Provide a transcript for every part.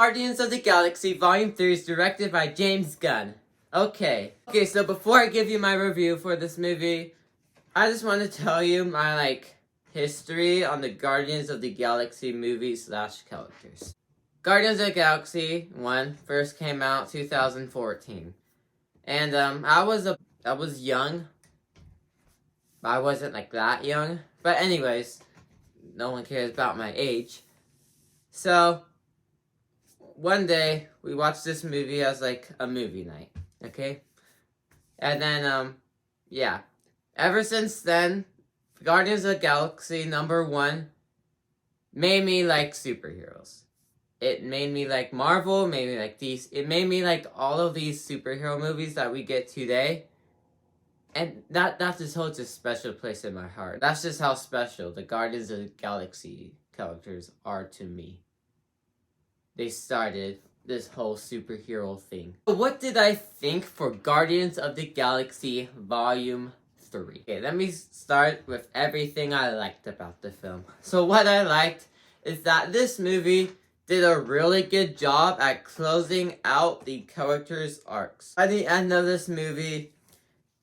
Guardians of the Galaxy Volume 3 is directed by James Gunn. Okay, so before I give you my review for this movie, I just want to tell you my, history on the Guardians of the Galaxy movie / characters. Guardians of the Galaxy 1 first came out 2014. And, I was young. But I wasn't, that young. But anyways, no one cares about my age. So, one day, we watched this movie as, a movie night, okay? And then, yeah. Ever since then, Guardians of the Galaxy #1 made me like superheroes. It made me like Marvel, made me like DC. It made me like all of these superhero movies that we get today. And that just holds a special place in my heart. That's just how special the Guardians of the Galaxy characters are to me. They started this whole superhero thing. What did I think for Guardians of the Galaxy Volume 3? Okay, let me start with everything I liked about the film. So what I liked is that this movie did a really good job at closing out the characters' arcs. By the end of this movie,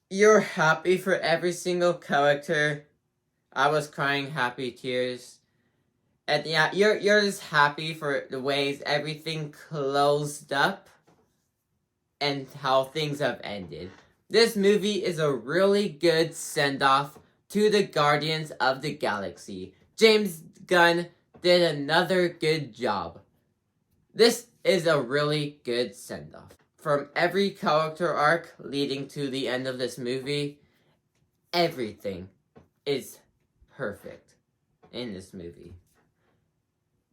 you're happy for every single character. I was crying happy tears. And yeah, you're just happy for the ways everything closed up and how things have ended. This movie is a really good send-off to the Guardians of the Galaxy. James Gunn did another good job. This is a really good send-off. From every character arc leading to the end of this movie, everything is perfect in this movie.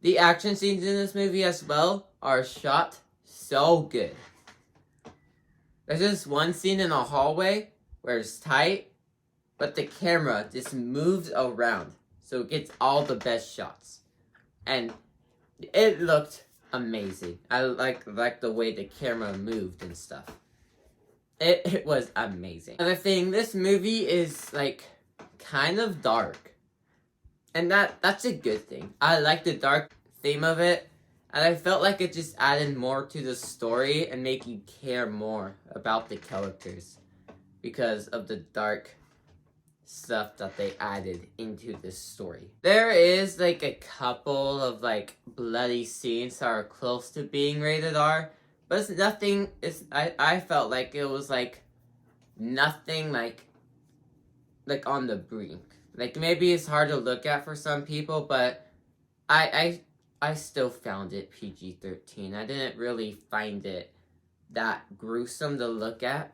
The action scenes in this movie as well are shot so good. There's just one scene in a hallway where it's tight, but the camera just moves around, so it gets all the best shots. And it looked amazing. I like the way the camera moved and stuff. It was amazing. Another thing, this movie is kind of dark. And that's a good thing. I like the dark theme of it. And I felt like it just added more to the story and make you care more about the characters. Because of the dark stuff that they added into this story. There is a couple of bloody scenes that are close to being rated R. But it's nothing, I felt like it was nothing on the brink. Maybe it's hard to look at for some people, but I still found it PG-13. I didn't really find it that gruesome to look at.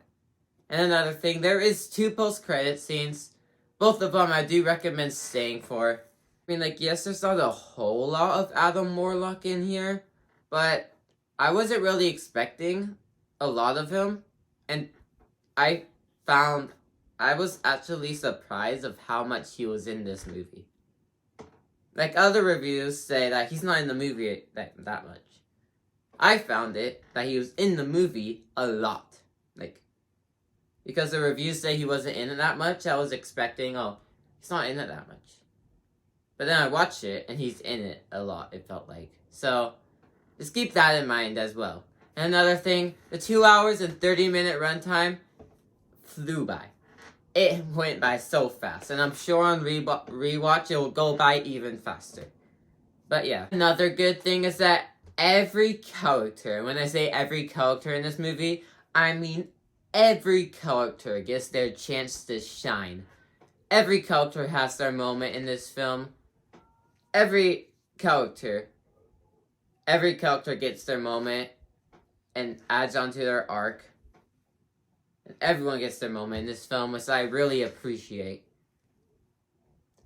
And another thing, there is 2 post-credit scenes. Both of them I do recommend staying for. I mean, yes, there's not a whole lot of Adam Warlock in here, but I wasn't really expecting a lot of him. And I was actually surprised of how much he was in this movie. Other reviews say that he's not in the movie that much. I found it that he was in the movie a lot. Because the reviews say he wasn't in it that much, I was expecting, he's not in it that much. But then I watched it, and he's in it a lot, it felt like. So, just keep that in mind as well. And another thing, the 2 hours and 30-minute runtime flew by. It went by so fast, and I'm sure on rewatch it will go by even faster. But yeah. Another good thing is that every character, and when I say every character in this movie, I mean every character gets their chance to shine. Every character has their moment in this film. Every character gets their moment and adds onto their arc. And everyone gets their moment in this film, which I really appreciate.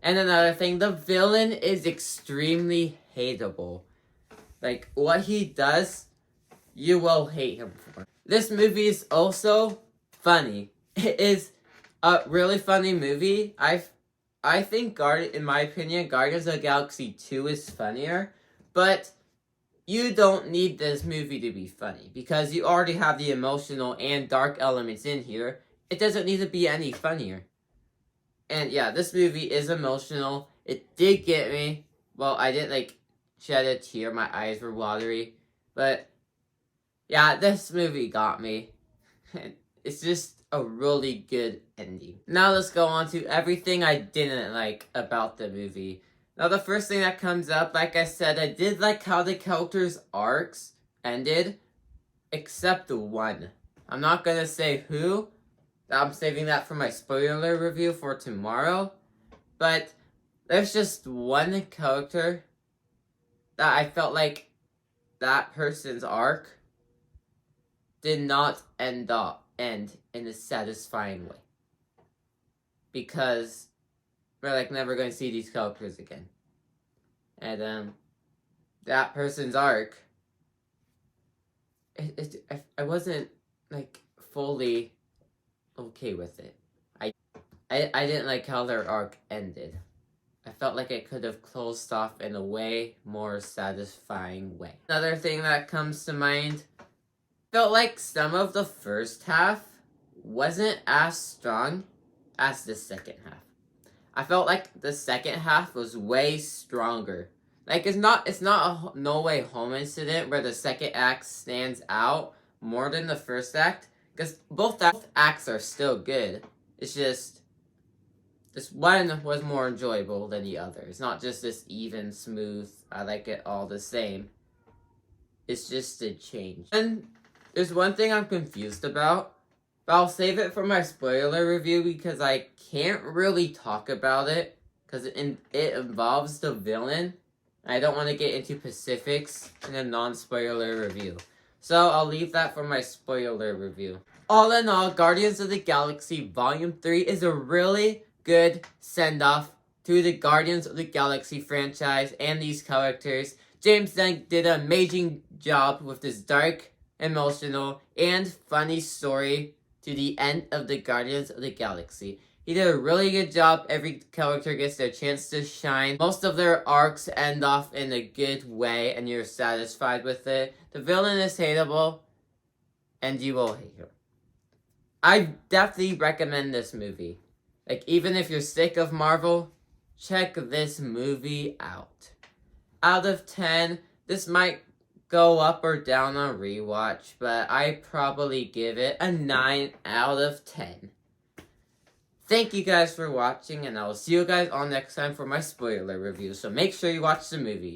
And another thing, the villain is extremely hateable. What he does, you will hate him for. This movie is also funny. It is a really funny movie. I think, in my opinion, Guardians of the Galaxy 2 is funnier. But you don't need this movie to be funny. Because you already have the emotional and dark elements in here. It doesn't need to be any funnier. And yeah, this movie is emotional. It did get me. Well, I didn't shed a tear. My eyes were watery. But yeah, this movie got me. It's just a really good ending. Now let's go on to everything I didn't like about the movie. Now the first thing that comes up, like I said, I did like how the characters' arcs ended, except one. I'm not gonna say who. I'm saving that for my spoiler review for tomorrow. But there's just one character that I felt like that person's arc did not end in a satisfying way. Because we're like never going to see these characters again. And that person's arc, I wasn't like fully okay with it. I didn't like how their arc ended. I felt like it could have closed off in a way more satisfying way. Another thing that comes to mind, felt like some of the first half wasn't as strong as the second half. I felt like the second half was way stronger. Like it's not a No Way Home incident where the second act stands out more than the first act, because both acts are still good. It's just this one was more enjoyable than the other. It's not just this even, smooth, I like it all the same. It's just a change. And there's one thing I'm confused about, but I'll save it for my spoiler review because I can't really talk about it because it involves the villain. I don't want to get into specifics in a non-spoiler review. So I'll leave that for my spoiler review. All in all, Guardians of the Galaxy Volume 3 is a really good send-off to the Guardians of the Galaxy franchise and these characters. James Gunn did an amazing job with this dark, emotional, and funny story to the end of the Guardians of the Galaxy. He did a really good job. Every character gets their chance to shine. Most of their arcs end off in a good way, and you're satisfied with it. The villain is hateable, and you will hate him. I definitely recommend this movie. Like, even if you're sick of Marvel, check this movie out. Out of 10, this might go up or down on rewatch, but I probably give it a 9 out of 10. Thank you guys for watching, and I will see you guys all next time for my spoiler review, so make sure you watch the movie.